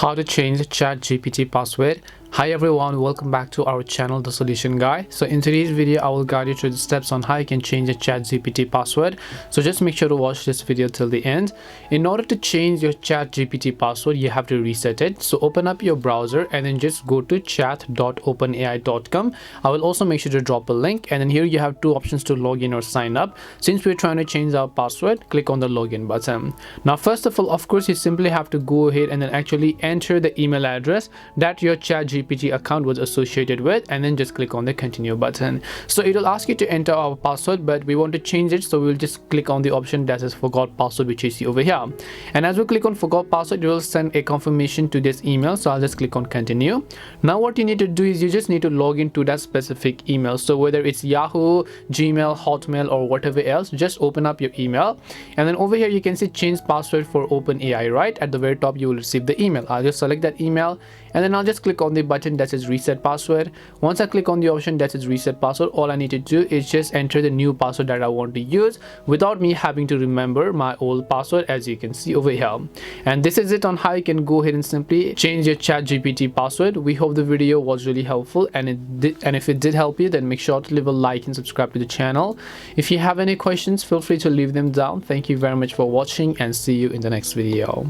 How to change Chat GPT password. Hi everyone, welcome back to our channel, The Solution Guy. So in today's video I will guide you through the steps on how you can change the Chat GPT password. So just make sure to watch this video till the end. In order to change your Chat GPT password, you have to reset it. So open up your browser and then just go to chat.openai.com. I will also make sure to drop a link, and then here you have two options to log in or sign up. Since we're trying to change our password, click on the login button. Now first of all, of course, you simply have to go ahead and then actually enter the email address that your Chat GPT account was associated with, and then just click on the continue button. So it will ask you to enter our password, but we want to change it, so we'll just click on the option that says forgot password, which you see over here. And as we click on forgot password, it will send a confirmation to this email, so I'll just click on continue. Now what you need to do is you just need to log into that specific email. So whether it's Yahoo, Gmail, Hotmail, or whatever else, just open up your email, and then over here you can see change password for OpenAI. Right at the very top you will receive the email. I'll just select that email, and then I'll just click on the button that says reset password. Once I click on the option that says reset password, all I need to do is just enter the new password that I want to use without me having to remember my old password, as you can see over here. And this is it on how you can go ahead and simply change your Chat GPT password. We hope the video was really helpful, and if it did help you, then make sure to leave a like and subscribe to the channel. If you have any questions, feel free to leave them down. Thank you very much for watching, and see you in the next video.